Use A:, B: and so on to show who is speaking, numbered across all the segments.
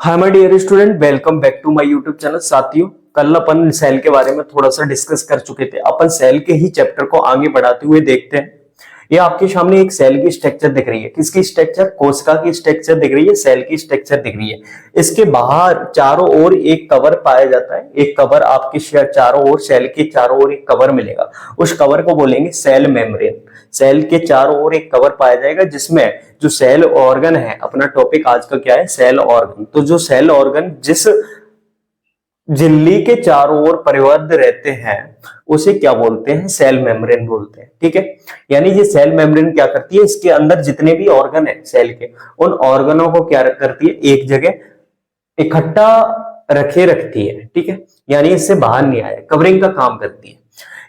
A: Hi my dear student, welcome back to my YouTube channel. साथियों, कल अपन cell के बारे में थोड़ा सा डिस्कस कर चुके थे। अपन सेल के ही चैप्टर को आगे बढ़ाते हुए देखते हैं। ये आपके सामने एक सेल की स्ट्रक्चर दिख रही है। किसकी स्ट्रक्चर? कोशिका की स्ट्रक्चर दिख रही है, सेल की स्ट्रक्चर दिख रही है। इसके बाहर चारों ओर एक कवर पाया जाता है। एक कवर आपके चारों ओर, सेल के चारों ओर एक कवर मिलेगा। उस कवर को बोलेंगे सेल मेम्ब्रेन। सेल के चारों ओर एक कवर पाया जाएगा जिसमें जो सेल ऑर्गन है, अपना टॉपिक आज का क्या है? Cell organ. तो जो सेल ऑर्गन जिस झिल्ली के चारों ओर परिबद्ध रहते हैं उसे क्या बोलते हैं? सेल मेम्ब्रेन बोलते हैं। ठीक है, यानी ये सेल मेम्ब्रेन क्या करती है? इसके अंदर जितने भी ऑर्गन है सेल के, उन ऑर्गनों को क्या करती है? एक जगह इकट्ठा रखती है। ठीक है, यानी इससे बाहर नहीं आए, कवरिंग का काम करती है।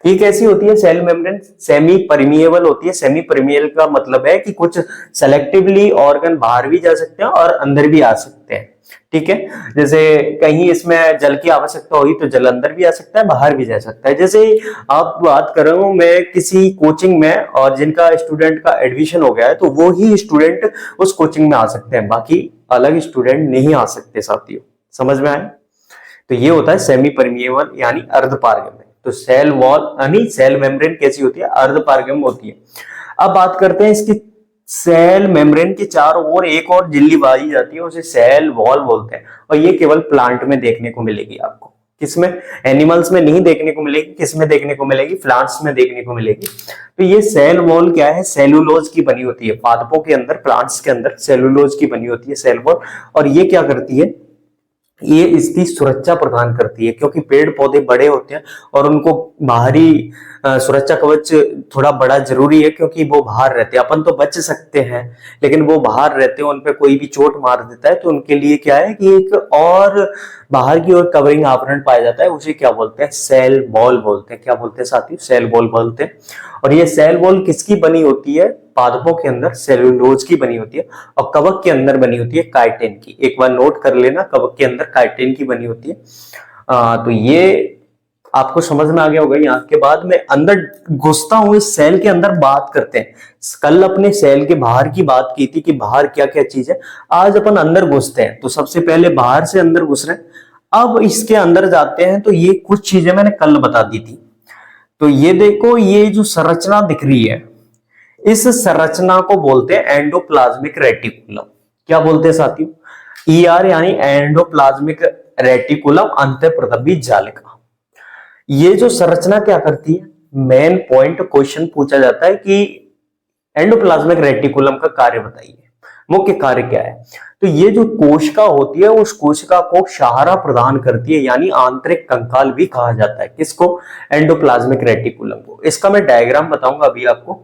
A: ये कैसी होती है सेल मेम्ब्रेन? सेमी परमिएबल होती है। सेमी परमिएबल का मतलब है कि कुछ सेलेक्टिवली ऑर्गन बाहर भी जा सकते हैं और अंदर भी आ सकते हैं। ठीक है, जैसे कहीं इसमें जल की आवश्यकता हुई तो जल अंदर भी आ सकता है, बाहर भी जा सकता है। जैसे आप बात कर रहे हो, मैं किसी कोचिंग में और जिनका स्टूडेंट का एडमिशन हो गया है तो वो ही स्टूडेंट उस कोचिंग में आ सकते हैं, बाकी अलग स्टूडेंट नहीं आ सकते। साथियों, समझ में आए? तो ये होता है सेमी परमिएबल यानी अर्धपारगम्य। तो सेल वॉल यानी सेल मेम्ब्रेन कैसी होती है? अर्धपारगम्य होती है। अब बात करते हैं इसकी। सेल मेम्ब्रेन के चारों ओर एक और झिल्ली बांधी जाती है, उसे सेल वॉल बोलते हैं। और ये केवल प्लांट में देखने को मिलेगी आपको। किसमें? एनिमल्स में नहीं देखने को मिलेगी। किसमें देखने को मिलेगी? प्लांट्स में देखने को मिलेगी। तो ये सेल वॉल क्या है? सेलुलोज की बनी होती है। पादपों के अंदर, प्लांट्स के अंदर सेलुलोज की बनी होती है सेल वॉल। और ये क्या करती है? ये इसकी सुरक्षा प्रदान करती है, क्योंकि पेड़ पौधे बड़े होते हैं और उनको बाहरी सुरक्षा कवच थोड़ा बड़ा जरूरी है, क्योंकि वो बाहर रहते हैं। अपन तो बच सकते हैं, लेकिन वो बाहर रहते हैं, उन पे कोई भी चोट मार देता है तो उनके लिए क्या है कि एक और बाहर की ओर कवरिंग आवरण पाया जाता है। उसे क्या बोलते हैं? सेल वॉल बोलते हैं। क्या बोलते हैं साथियों? सेल वॉल बोलते हैं। और ये सेल वॉल किसकी बनी होती है? पादपों के अंदर सेलुलोज की बनी होती है और कवक के अंदर बनी होती है काइटिन की। एक बार नोट कर लेना, कवक के अंदर काइटिन की बनी होती है। तो ये आपको समझ में आ गया होगा। यहाँ के बाद मैं अंदर घुसता हूं, इस सेल के अंदर बात करते हैं। कल अपने सेल के बाहर की बात की थी कि बाहर क्या क्या चीज है। आज अपन अंदर घुसते हैं। तो सबसे पहले बाहर से अंदर घुस रहे हैं। अब इसके अंदर जाते हैं तो ये कुछ चीजें मैंने कल बता दी थी। तो ये देखो, ये जो संरचना दिख रही है, इस संरचना को बोलते हैं एंडोप्लाज्मिक रेटिकुलम। क्या बोलते हैं साथियों? ईआर यानी एंडोप्लाज्मिक रेटिकुलम, अंतःप्रदबी जालिका। ये जो संरचना क्या करती है? मेन पॉइंट क्वेश्चन पूछा जाता है कि एंडोप्लाज्मिक रेटिकुलम का कार्य बताइए, मुख्य कार्य क्या है? तो ये जो कोशिका होती है, उस कोशिका को सहारा प्रदान करती है, यानी आंतरिक कंकाल भी कहा जाता है। किसको? एंडोप्लाज्मिक रेटिकुलम को। इसका मैं डायग्राम बताऊंगा अभी आपको।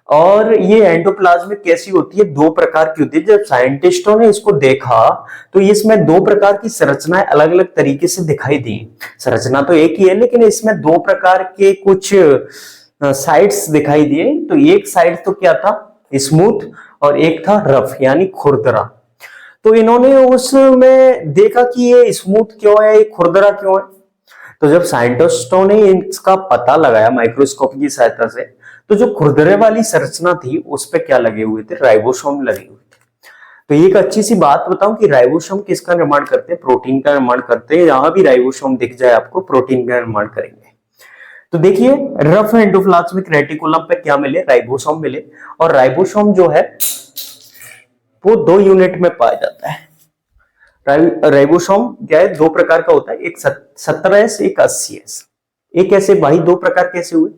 A: और ये एंडोप्लाज्मिक कैसी होती है? दो प्रकार की होती है। जब साइंटिस्टों ने इसको देखा तो इसमें दो प्रकार की संरचनाएं अलग अलग तरीके से दिखाई दी। संरचना तो एक ही है, लेकिन इसमें दो प्रकार के कुछ साइड्स दिखाई दिए। तो एक साइड तो क्या था? स्मूथ, और एक था रफ यानी खुरदरा। तो इन्होंने उसमें देखा कि ये स्मूथ क्यों है, ये खुरदरा क्यों है। तो जब साइंटिस्टों ने इसका पता लगाया माइक्रोस्कोप की सहायता से, तो जो खुरदरे वाली संरचना थी उस पे क्या लगे हुए थे? राइबोसोम लगे हुए थे। तो एक अच्छी सी बात बताऊं कि राइबोसोम किसका निर्माण करते हैं? प्रोटीन का निर्माण करते हैं। यहां भी राइबोसोम दिख जाए आपको, प्रोटीन का निर्माण करेंगे। तो देखिए, रफ एंडोप्लाज्मिक रेटिकुलम पे क्या मिले? राइबोसोम मिले। और राइबोसोम जो है वो दो यूनिट में पाया जाता है। राइबोसोम क्या है? दो प्रकार का होता है, एक 70S, एक 80S। एक ऐसे भाई दो प्रकार कैसे हुए?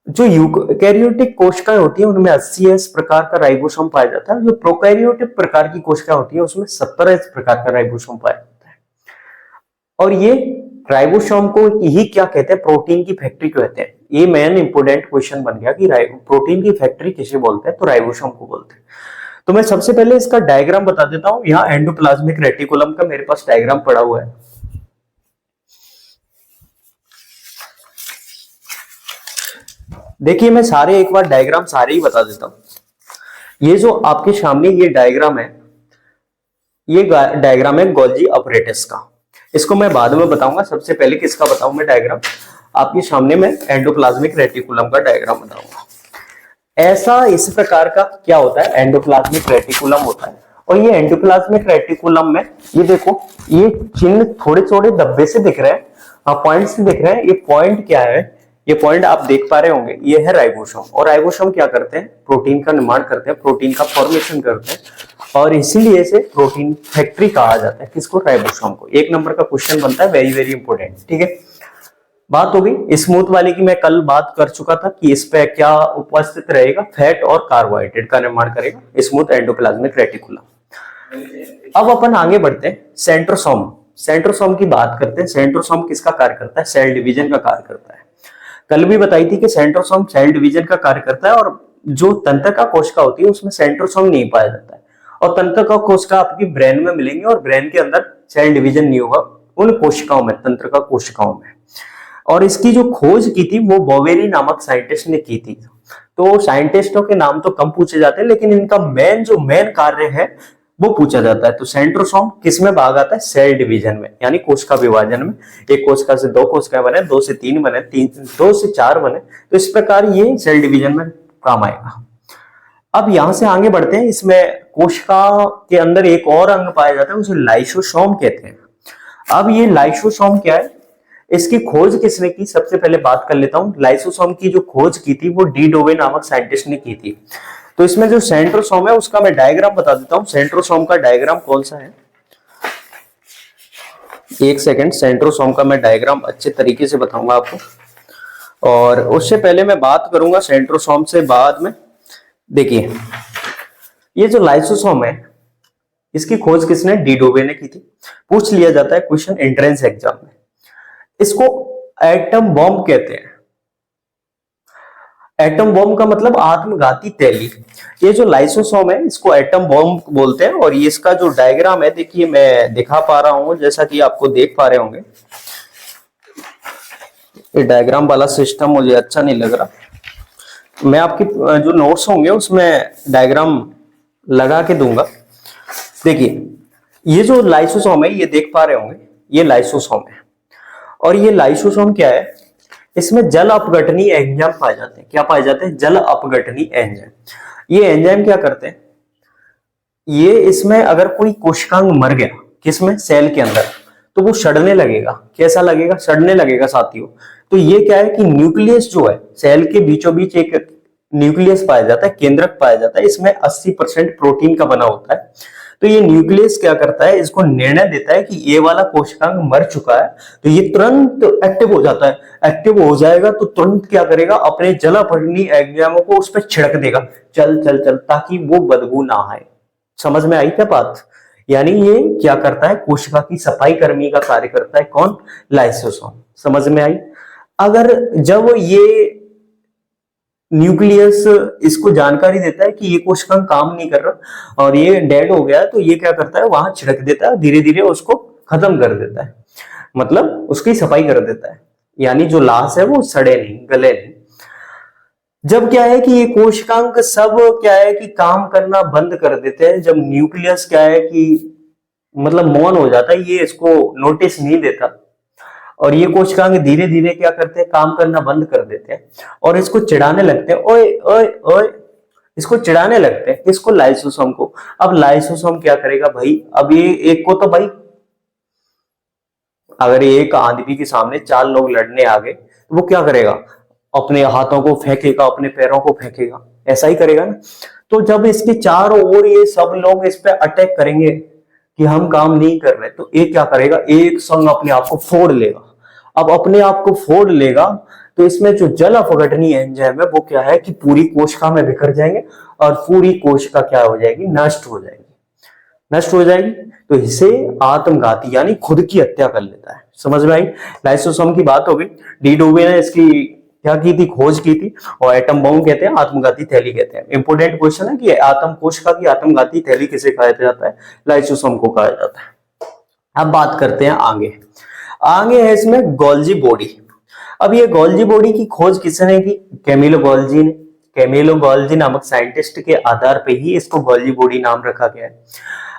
A: जो यूकैरियोटिक कोशिकाएं होती है उनमें 80S प्रकार का राइबोसोम पाया जाता है। जो प्रोकैरियोटिक प्रकार की कोशिकाएं होती है उसमें 70S प्रकार का राइबोसोम पाया जाता है। और ये राइबोसोम को ही क्या कहते हैं? प्रोटीन की फैक्ट्री कहते हैं। ये मेन इंपोर्टेंट क्वेश्चन बन गया कि प्रोटीन की फैक्ट्री किसे बोलते हैं? तो राइबोसोम को बोलते हैं। तो मैं सबसे पहले इसका डायग्राम बता देता हूं। यहाँ एंडोप्लाज्मिक रेटिकुलम का मेरे पास डायग्राम पड़ा हुआ है। देखिए, मैं सारे एक बार डायग्राम सारे ही बता देता हूं। ये जो आपके सामने ये डायग्राम है, ये डायग्राम है गोल्जी अपरेटस का। इसको मैं बाद में बताऊंगा। सबसे पहले किसका बताऊं मैं डायग्राम? आपके सामने मैं एंडोप्लाज्मिक रेटिकुलम का डायग्राम बताऊंगा। ऐसा इस प्रकार का क्या होता है? एंडोप्लाज्मिक रेटिकुलम होता है। और ये एंडोप्लाज्मिक रेटिकुलम में ये देखो, ये चिन्ह थोड़े थोड़े धब्बे से दिख रहे हैं, पॉइंट से दिख रहे हैं। ये पॉइंट क्या है, ये पॉइंट आप देख पा रहे होंगे, ये है राइबोसोम। और राइबोसोम क्या करते हैं, प्रोटीन का निर्माण करते हैं, प्रोटीन का फॉर्मेशन करते हैं, और इसीलिए इसे प्रोटीन फैक्ट्री कहा जाता है। किसको, राइबोसोम को। 1 नंबर का क्वेश्चन बनता है, वेरी वेरी इंपॉर्टेंट। ठीक है, बात हो गई स्मूथ वाले की। मैं कल बात कर चुका था कि इस पे क्या उपस्थित रहेगा, फैट और कार्बोहाइड्रेट का निर्माण करेगा स्मूथ एंडोप्लाज्मिक रेटिकुलम। अब अपन आगे बढ़ते हैं, सेंट्रोसोम। सेंट्रोसोम की बात करते हैं। सेंट्रोसोम किसका कार्य करता है, सेल डिवीजन का कार्य करता है। कल भी बताई थी कि सेंट्रोसोम सेल डिवीजन का कार्य करता है, और जो तंत्रिका कोशिका होती है उसमें सेंट्रोसोम नहीं पाया जाता है, और तंत्रिका कोशिका आपकी ब्रेन में मिलेंगे, और ब्रेन के अंदर सेल डिवीजन नहीं होगा उन कोशिकाओं में, तंत्रिका कोशिकाओं में। और इसकी जो खोज की थी वो बोवेरी नामक साइंटिस्ट ने की थी। तो साइंटिस्टों के नाम तो कम पूछे जाते हैं, लेकिन इनका मेन कार्य है वो पूछा जाता है। तो सेंट्रोसोम किस में भाग आता है, सेल डिवीजन में, यानी कोशिका विभाजन में। एक कोशिका से 2 कोशिकाएं बने, 2 से 3 बने, 2 से 4 बने, तो इस प्रकार ये सेल डिवीजन में काम आएगा। अब यहां से आगे बढ़ते हैं, इसमें कोशिका के अंदर एक और अंग पाया जाता है, उसे लाइसोसोम कहते हैं। अब ये लाइसोसोम क्या है, इसकी खोज किसने की, सबसे पहले बात कर लेता हूं। लाइसोसोम की जो खोज की थी वो डी डोवे नामक साइंटिस्ट ने की थी। तो इसमें जो सेंट्रोसोम है उसका मैं डायग्राम बता देता हूं। सेंट्रोसोम का डायग्राम कौन सा है, एक सेकंड। सेंट्रोसोम का मैं डायग्राम अच्छे तरीके से बताऊंगा आपको, और उससे पहले मैं बात करूंगा सेंट्रोसोम से बाद में। देखिए, ये जो लाइसोसोम है इसकी खोज किसने, डी डोवे ने की थी। पूछ लिया जाता है क्वेश्चन एंट्रेंस एग्जाम में। इसको एटम बॉम्ब कहते हैं। एटम बॉम्ब का मतलब आत्मघाती तैली। ये जो लाइसोसोम है इसको एटम बॉम्ब बोलते हैं। और ये इसका जो डायग्राम है, देखिए मैं दिखा पा रहा हूं, जैसा कि आपको देख पा रहे होंगे। ये डायग्राम वाला सिस्टम मुझे अच्छा नहीं लग रहा, मैं आपकी जो नोट्स होंगे उसमें डायग्राम लगा के दूंगा। देखिए, ये जो लाइसोसोम है ये देख पा रहे होंगे, ये लाइसोसोम है। और ये लाइसोसोम क्या है, इसमें जल अपघटनी एंजाइम पाए जाते हैं। क्या पाए जाते हैं, जल अपघटनी एंजाइम। ये एंजाइम क्या करते हैं, ये इसमें अगर कोई कोशिकांग मर गया, किसमें, सेल के अंदर, तो वो सड़ने लगेगा। कैसा लगेगा, सड़ने लगेगा साथियों। तो ये क्या है कि न्यूक्लियस जो है, सेल के बीचों बीच एक न्यूक्लियस पाया जाता है, केंद्रक पाया जाता है। इसमें 80% प्रोटीन का बना होता है। तो ये न्यूक्लियस क्या करता है, इसको निर्णय देता है कि ये वाला कोशिकांग मर चुका है, तो ये तुरंत एक्टिव हो जाता है। एक्टिव हो जाएगा तो तुरंत क्या करेगा, अपने जल अपघटनी एंजाइमों को उस पर छिड़क देगा, चल चल चल, ताकि वो बदबू ना आए। समझ में आई क्या बात। यानी ये क्या करता है, कोशिका की सफाई कर्मी का कार्य करता है। कौन, लाइसोसोम। समझ में आई। अगर जब ये न्यूक्लियस इसको जानकारी देता है कि ये कोशिकांग काम नहीं कर रहा और ये डेड हो गया, तो ये क्या करता है, वहां छिड़क देता है, धीरे धीरे उसको खत्म कर देता है, मतलब उसकी सफाई कर देता है। यानी जो लाश है वो सड़े नहीं, गले नहीं। जब क्या है कि ये कोशिकांग सब क्या है कि काम करना बंद कर देते हैं, जब न्यूक्लियस क्या है कि मतलब मौन हो जाता है, ये इसको नोटिस नहीं देता, और ये कोशिकांग धीरे धीरे क्या करते हैं, काम करना बंद कर देते हैं और इसको चिढ़ाने लगते हैं, ओए ओए ओए, इसको चिढ़ाने लगते हैं। इसको, लाइसोसोम को। अब लाइसोसोम क्या करेगा भाई, अब ये एक को तो भाई, अगर एक आदमी के सामने 4 लोग लड़ने आ गए तो वो क्या करेगा, अपने हाथों को फेंकेगा, अपने पैरों को फेंकेगा, ऐसा ही करेगा ना। तो जब इसके चारों ओर ये सब लोग इस पे अटैक करेंगे कि हम काम नहीं कर रहे, तो ये क्या करेगा, एक संग अपने आप को फोड़ लेगा। अब अपने आप को फोड़ लेगा तो इसमें जो जल अपघटनी एंजाइम है वो क्या है कि पूरी कोशिका में बिखर जाएंगे और पूरी कोशिका क्या हो जाएगी, नष्ट हो जाएगी। नष्ट हो जाएगी तो इसे आत्मघाती यानी खुद की हत्या कर लेता है। समझ में आई। लाइसोसोम की बात हो गई। डी डोवे ने इसकी क्या की थी, खोज की थी, और एटम बॉम्ब कहते हैं, आत्मघाती थैली कहते हैं। इंपोर्टेंट क्वेश्चन है कि आत्म कोशिका की आत्मघाती थैली किसे कहा जाता है, लाइसोसोम को कहा जाता है। अब बात करते हैं आगे। आगे है इसमें गोल्जी बॉडी। अब ये गोल्जी बॉडी की खोज किसने की, कैमिलो गोल्जी ने। कैमिलो गोल्जी नामक साइंटिस्ट के आधार पे ही इसको गोल्जी बॉडी नाम रखा गया है।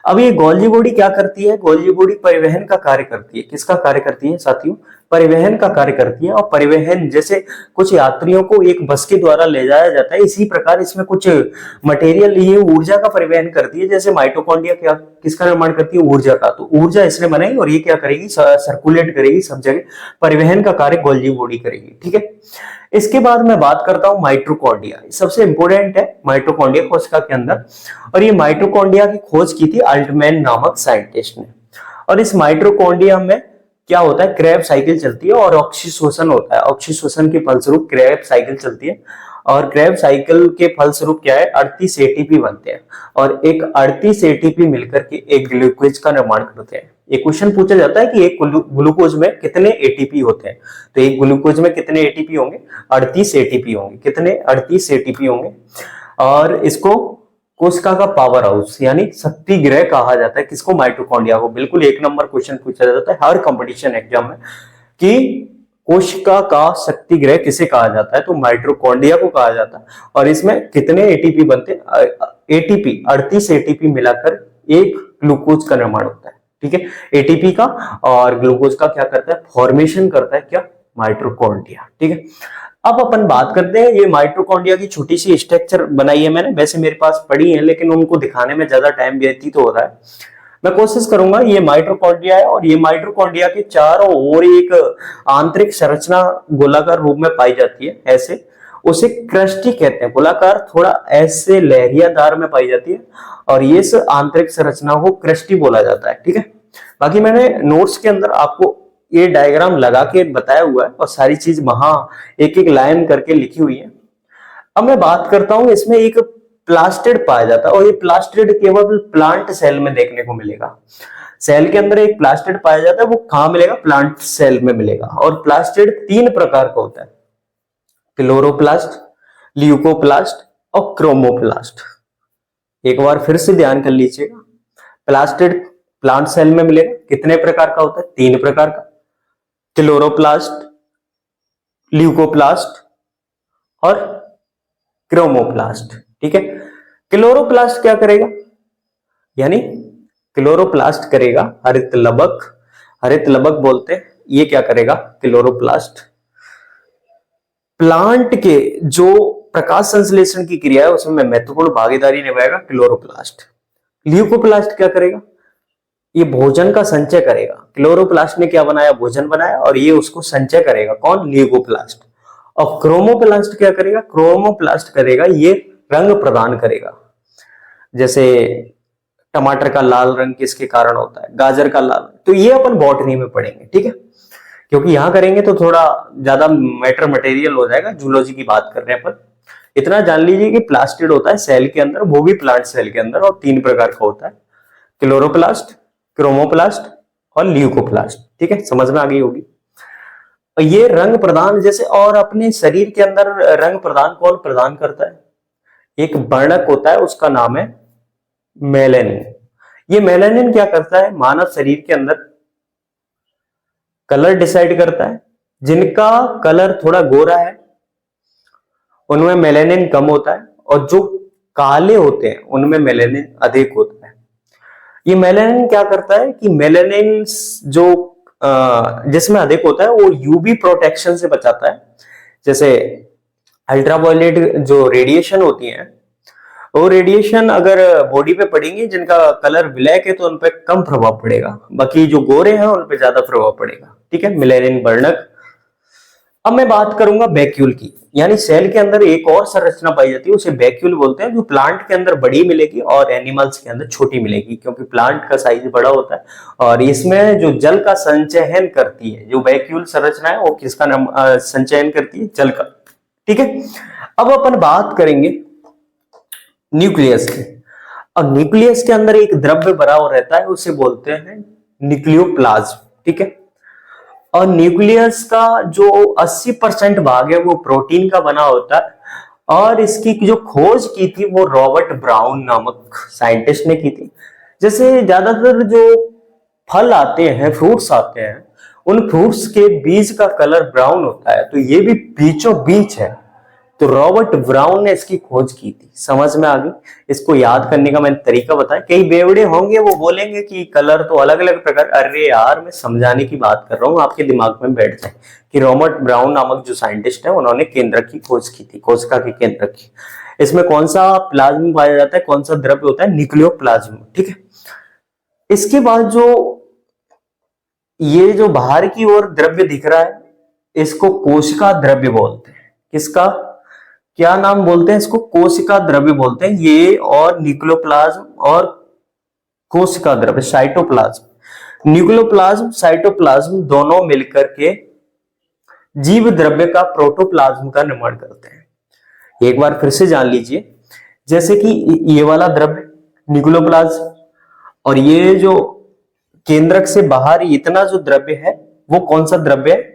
A: अब ये गोल्जी बॉडी क्या करती है, गोल्जी बॉडी परिवहन का कार्य करती है। किसका कार्य करती है साथियों, परिवहन का कार्य करती है। और परिवहन जैसे कुछ यात्रियों को एक बस के द्वारा ले जाया जाता है, इसी प्रकार इसमें कुछ मटेरियल ये ऊर्जा का परिवहन करती है। जैसे माइटोकॉन्ड्रिया क्या किसका निर्माण करती है? ऊर्जा का। तो ऊर्जा इसने बनाई और ये क्या करेगी? सर्कुलेट करेगी सब जगह, परिवहन का कार्य गोल्जी बॉडी करेगी। ठीक है, इसके बाद मैं बात करता हूं माइटोकॉन्ड्रिया। सबसे इंपॉर्टेंट है माइटोकॉन्ड्रिया कोशिका के अंदर। और ये माइटोकॉन्ड्रिया की खोज की थी अल्टमैन नामक साइंटिस्ट ने। और इस माइटोकॉन्ड्रिया में क्या होता है? क्रेब साइकिल चलती है और ऑक्सीशोषण होता है। ऑक्सीशोषण के फलस्वरूप क्रेब साइकिल चलती है और क्रेब साइकिल के फलस्वरूप क्या है? 38 एटीपी बनते हैं और एक 38 एटीपी मिलकर के एक ग्लूकोज का निर्माण करते हैं। एक क्वेश्चन पूछा जाता है कि एक ग्लूकोज में कितने एटीपी होते हैं? तो एक ग्लूकोज में कितने एटीपी होंगे? 38 एटीपी होंगे। कितने? 38 एटीपी होंगे। और इसको कोशिका का पावर हाउस यानी शक्ति गृह कहा जाता है। किसको? माइटोकॉन्ड्रिया को। बिल्कुल 1 नंबर क्वेश्चन पूछा जाता है हर कंपटीशन एग्जाम में कि कोशिका का शक्ति गृह किसे कहा जाता है? तो माइटोकॉन्ड्रिया को कहा जाता है। और इसमें कितने एटीपी बनते हैं? एटीपी 38 एटीपी मिलाकर एक ग्लूकोज का निर्माण होता है। ठीक है, एटीपी का और ग्लूकोज का क्या करता है? फॉर्मेशन करता है क्या? माइटोकॉन्ड्रिया। ठीक है, अब अपन बात करते हैं ये माइटोकॉन्ड्रिया की छोटी सी स्ट्रक्चर बनाई है मैंने, वैसे मेरे पास पड़ी है लेकिन उनको दिखाने में ज्यादा टाइम व्यतीत हो रहा है। मैं कोशिश करूंगा। ये माइटोकॉन्ड्रिया है और ये माइटोकॉन्ड्रिया के चारों ओर एक आंतरिक संरचना गोलाकार रूप में पाई जाती है। ऐसे उसे क्रस्टी कहते हैं। गोलाकार थोड़ा ऐसे लहरियादार में पाई जाती है और ये आंतरिक संरचना को क्रस्टी बोला जाता है। ठीक है, बाकी मैंने नोट्स के अंदर आपको ये डायग्राम लगा के बताया हुआ है और सारी चीज वहां एक एक लाइन करके लिखी हुई है। अब मैं बात करता हूं, इसमें एक प्लास्टिड पाया जाता है और ये प्लास्टिड केवल प्लांट सेल में देखने को मिलेगा। सेल के अंदर एक प्लास्टिड पाया जाता है, वो कहां मिलेगा? प्लांट सेल में मिलेगा। और प्लास्टिड 3 प्रकार का होता है, क्लोरोप्लास्ट, ल्यूकोप्लास्ट और क्रोमोप्लास्ट। एक बार फिर से ध्यान कर लीजिएगा। प्लास्टिड प्लांट सेल में मिलेगा। कितने प्रकार का होता है? 3 प्रकार का, क्लोरोप्लास्ट, ल्यूकोप्लास्ट और क्रोमोप्लास्ट। ठीक है, क्लोरोप्लास्ट क्या करेगा? यानी क्लोरोप्लास्ट करेगा हरित लबक। हरित लबक बोलते हैं। ये क्या करेगा? क्लोरोप्लास्ट प्लांट के जो प्रकाश संश्लेषण की क्रिया है उसमें महत्वपूर्ण भागीदारी निभाएगा क्लोरोप्लास्ट। ल्यूकोप्लास्ट क्या करेगा? ये भोजन का संचय करेगा। क्लोरोप्लास्ट ने क्या बनाया? भोजन बनाया और ये उसको संचय करेगा। कौन? ल्यूकोप्लास्ट। और क्रोमोप्लास्ट क्या करेगा? क्रोमोप्लास्ट करेगा ये रंग प्रदान करेगा। जैसे टमाटर का लाल रंग किसके कारण होता है? गाजर का लाल। तो ये अपन बॉटनी में पढ़ेंगे। ठीक है, क्योंकि यहां करेंगे तो थोड़ा ज्यादा मैटर मटेरियल हो जाएगा। जूलॉजी की बात कर रहे हैं अपन। इतना जान लीजिए कि प्लास्टिड होता है सेल के अंदर, वो भी प्लांट सेल के अंदर, और 3 प्रकार का होता है, क्लोरोप्लास्ट, क्रोमोप्लास्ट और ल्यूकोप्लास्ट। ठीक है, समझ में आ गई होगी। ये रंग प्रदान जैसे, और अपने शरीर के अंदर रंग प्रदान कौन प्रदान करता है? एक वर्णक होता है, उसका नाम है मेलानिन। ये मेलानिन क्या करता है? मानव शरीर के अंदर कलर डिसाइड करता है। जिनका कलर थोड़ा गोरा है उनमें मेलानिन कम होता है और जो काले होते हैं उनमें मेलानिन अधिक होता है। ये मेलानिन क्या करता है कि मेलानिन जो जिसमें अधिक होता है वो यूवी प्रोटेक्शन से बचाता है। जैसे अल्ट्रावायलेट जो रेडिएशन होती है, वो रेडिएशन अगर बॉडी पे पड़ेंगी, जिनका कलर ब्लैक है तो उन पे कम प्रभाव पड़ेगा, बाकी जो गोरे हैं उन पे ज्यादा प्रभाव पड़ेगा। ठीक है, मेलानिन वर्णक। अब मैं बात करूंगा वैक्यूल की, यानी सेल के अंदर एक और संरचना पाई जाती है, उसे वैक्यूल बोलते हैं, जो प्लांट के अंदर बड़ी मिलेगी और एनिमल्स के अंदर छोटी मिलेगी, क्योंकि प्लांट का साइज बड़ा होता है। और इसमें जो जल का संचयन करती है, जो वैक्यूल संरचना है, वो किसका नाम संचयन करती है? जल का। ठीक है, अब अपन बात करेंगे न्यूक्लियस की। और न्यूक्लियस के अंदर एक द्रव्य भरा हुआ रहता है, उसे बोलते हैं न्यूक्लियोप्लाज्म। ठीक है, और न्यूक्लियस का जो 80% भाग है वो प्रोटीन का बना होता है। और इसकी जो खोज की थी वो रॉबर्ट ब्राउन नामक साइंटिस्ट ने की थी। जैसे ज्यादातर जो फल आते हैं, फ्रूट्स आते हैं, उन फ्रूट्स के बीज का कलर ब्राउन होता है, तो ये भी बीचों बीच है, तो रॉबर्ट ब्राउन ने इसकी खोज की थी। समझ में आ गई? इसको याद करने का मैंने तरीका बताया। कई बेवड़े होंगे वो बोलेंगे कि कलर तो अलग अलग प्रकार, अरे यार मैं समझाने की बात कर रहा हूँ, आपके दिमाग में बैठ जाए कि रॉबर्ट ब्राउन नामक जो साइंटिस्ट है उन्होंने केंद्रक की खोज की थी, कोशिका के केंद्रक की। इसमें कौन सा प्लाज्म पाया जाता है, कौन सा द्रव्य होता है, न्यूक्लियोप्लाज्म। ठीक है, इसके बाद जो ये जो बाहर की ओर द्रव्य दिख रहा है इसको कोशिका द्रव्य बोलते हैं। किसका क्या नाम बोलते हैं? इसको कोशिका द्रव्य बोलते हैं। ये और न्यूक्लियोप्लाज्म और कोशिका द्रव्य, साइटोप्लाज्म, न्यूक्लियोप्लाज्म साइटोप्लाज्म दोनों मिलकर के जीव द्रव्य का प्रोटोप्लाज्म का निर्माण करते हैं। एक बार फिर से जान लीजिए, जैसे कि ये वाला द्रव्य न्यूक्लियोप्लाज्म और ये जो केंद्रक से बाहर इतना जो द्रव्य है वो कौन सा द्रव्य है?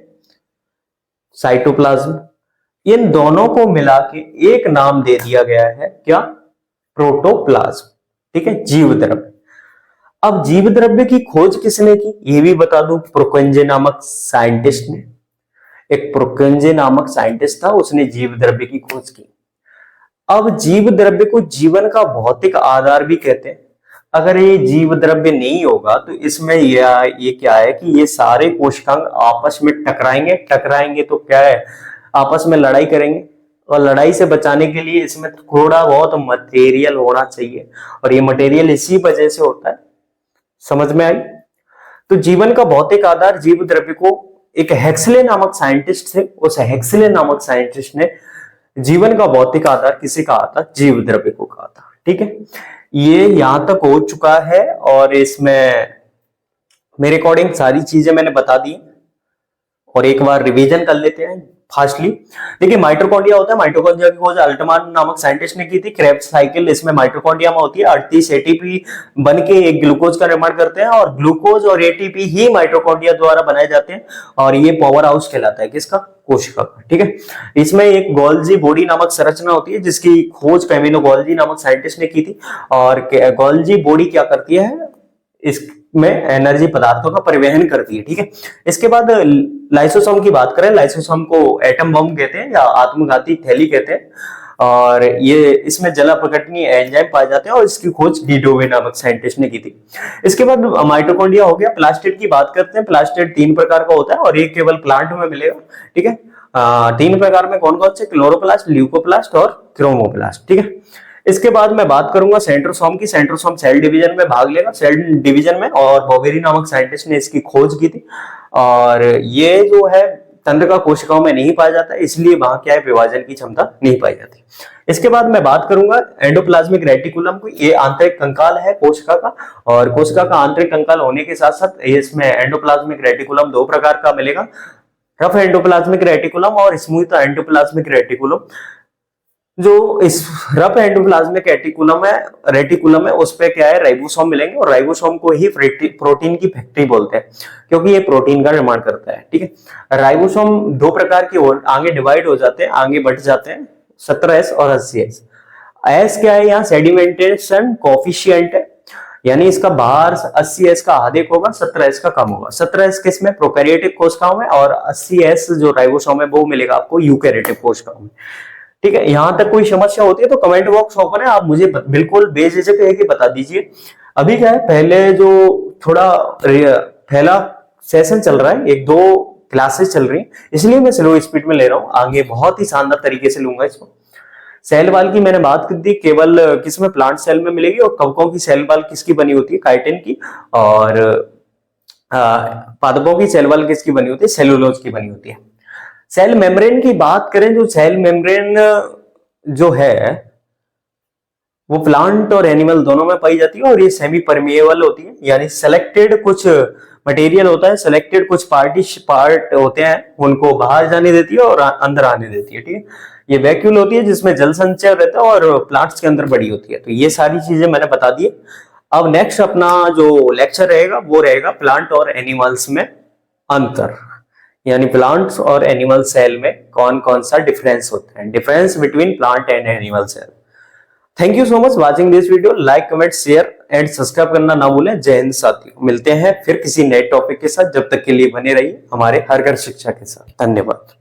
A: साइटोप्लाज्म। इन दोनों को मिला के एक नाम दे दिया गया है, क्या? प्रोटोप्लाज्म। ठीक है, जीव द्रव्य। अब जीव द्रव्य की खोज किसने की ये भी बता दूं, प्रोकेंजे नामक साइंटिस्ट ने। एक प्रोकेंजे नामक साइंटिस्ट था, उसने जीव द्रव्य की खोज की। अब जीव द्रव्य को जीवन का भौतिक आधार भी कहते हैं। अगर ये जीव द्रव्य नहीं होगा तो इसमें ये क्या है कि ये सारे कोशिकांग आपस में टकराएंगे तो क्या है, आपस में लड़ाई करेंगे, और लड़ाई से बचाने के लिए इसमें थोड़ा बहुत मटेरियल होना चाहिए, और ये मटेरियल इसी वजह से होता है। समझ में आई? तो जीवन का भौतिक आधार जीव द्रव्य को एक हेक्सले नामक साइंटिस्ट थे, उस हेक्सले नामक साइंटिस्ट ने जीवन का भौतिक आधार किसे कहा था? जीव द्रव्य को कहा था। ठीक है, ये यहां तक हो चुका है और इसमें मेरे अकॉर्डिंग सारी चीजें मैंने बता दी और एक बार रिवीजन कर लेते हैं फास्टली। देखिए, माइटोकॉन्ड्रिया होता है, माइटोकॉन्ड्रिया की खोज अल्टमान नामक साइंटिस्ट ने की थी। क्रेब्स साइकिल, इसमें माइटोकॉन्ड्रिया में होती है, 38 एटीपी बन के एक ग्लूकोज का निर्माण करते हैं और ग्लूकोज और एटीपी ही माइटोकॉन्ड्रिया द्वारा बनाए जाते हैं और ये पावर हाउस कहलाता है। किसका? कोशिका का। ठीक है, इसमें एक गोल्जी बॉडी नामक संरचना होती है जिसकी खोज कैमिनो गोल्जी नामक साइंटिस्ट ने की थी। और गोल्जी बॉडी क्या करती है? इसमें एनर्जी पदार्थों का परिवहन करती है। ठीक है, इसके बाद लाइसोसोम की बात करें, लाइसोसोम को एटम बम कहते हैं या आत्मघाती थैली कहते हैं, और ये इसमें जलाप्रकटनीय एंजाइम पाए जाते हैं और इसकी खोज डीडोवे नामक साइंटिस्ट ने की थी। इसके बाद माइटोकॉन्ड्रिया हो गया। प्लास्टिड की बात करते हैं। प्लास्टिड 3 प्रकार का होता है और एक केवल प्लांट में मिलेगा। ठीक है, 3 प्रकार में कौन कौन से? क्लोरोप्लास्ट, ल्यूकोप्लास्ट और क्रोमोप्लास्ट। ठीक है, इसके बाद मैं बात करूंगा सेंट्रोसोम की। सेंट्रोसोम सेल डिवीजन में भाग लेगा, सेल डिवीजन में, और बोवेरी नामक साइंटिस्ट ने इसकी खोज की थी। और ये जो है तंत्रिका कोशिकाओं में नहीं पाया जाता, इसलिए वहां क्या है, विभाजन की क्षमता नहीं पाई जाती। इसके बाद मैं बात करूंगा एंडोप्लाज्मिक रेटिकुलम को। ये आंतरिक कंकाल है कोशिका का, और कोशिका का आंतरिक कंकाल होने के साथ साथ इसमें एंडोप्लाज्मिक रेटिकुलम 2 प्रकार का मिलेगा, रफ एंडोप्लाज्मिक रेटिकुलम और स्मूथ एंडोप्लाज्मिक रेटिकुलम। जो इस रफ एंडोप्लाज्मिक रेटिकुलम है उस पे क्या है, राइबोसोम मिलेंगे, और राइबोसोम को ही प्रोटीन की फैक्ट्री बोलते हैं क्योंकि ये प्रोटीन का निर्माण करता है। ठीक है, राइबोसोम 2 प्रकार के आगे डिवाइड हो जाते हैं, आगे बढ़ जाते हैं, 17S और 80S। एस क्या है? यहाँ सेडिमेंटेशन कोफिशिएंट है, यानी इसका बाहर 80S का अधिक होगा, 17S का कम होगा। 17S किसमें? प्रोकैरियोटिक कोशिकाओं में, और 80S जो राइबोसोम है वो मिलेगा आपको यूकैरियोटिक कोशिकाओं में। ठीक है, यहां तक कोई समस्या होती है तो कमेंट बॉक्स ओपन है, आप मुझे बिल्कुल बेझिझक है कि बता दीजिए। अभी क्या है, पहले जो थोड़ा पहला सेशन चल रहा है, 1-2 क्लासेस चल रही है, इसलिए मैं स्लो स्पीड में ले रहा हूं, आगे बहुत ही शानदार तरीके से लूंगा इसको। सेल वाल की मैंने बात कर दी, केवल किसमें? प्लांट सेल में मिलेगी। और कवकों की सेल वाल किसकी बनी होती है? काइटिन की। और पादपों की सेल वाल किसकी बनी होती है? सेलुलोज की बनी होती है। सेल मेम्ब्रेन की बात करें, जो सेल मेम्ब्रेन जो है वो प्लांट और एनिमल दोनों में पाई जाती है और ये सेमी परमिएबल होती है, यानी सिलेक्टेड कुछ मटेरियल होता है, सिलेक्टेड कुछ पार्ट होते हैं, उनको बाहर जाने देती है और अंदर आने देती है। ठीक है, ये वैक्यूल होती है जिसमें जल संचय रहता है और प्लांट्स के अंदर बड़ी होती है। तो ये सारी चीजें मैंने बता दी। अब नेक्स्ट अपना जो लेक्चर रहेगा वो रहेगा प्लांट और एनिमल्स में अंतर, यानी प्लांट्स और एनिमल सेल में कौन कौन सा डिफरेंस होता है, difference between plant and animal cell. Thank you so much watching this video. Like, comment, share and subscribe करना ना भूलें। जय हिंद साथियों, मिलते हैं फिर किसी नए टॉपिक के साथ। जब तक के लिए बने रहिए हमारे हर घर शिक्षा के साथ। धन्यवाद।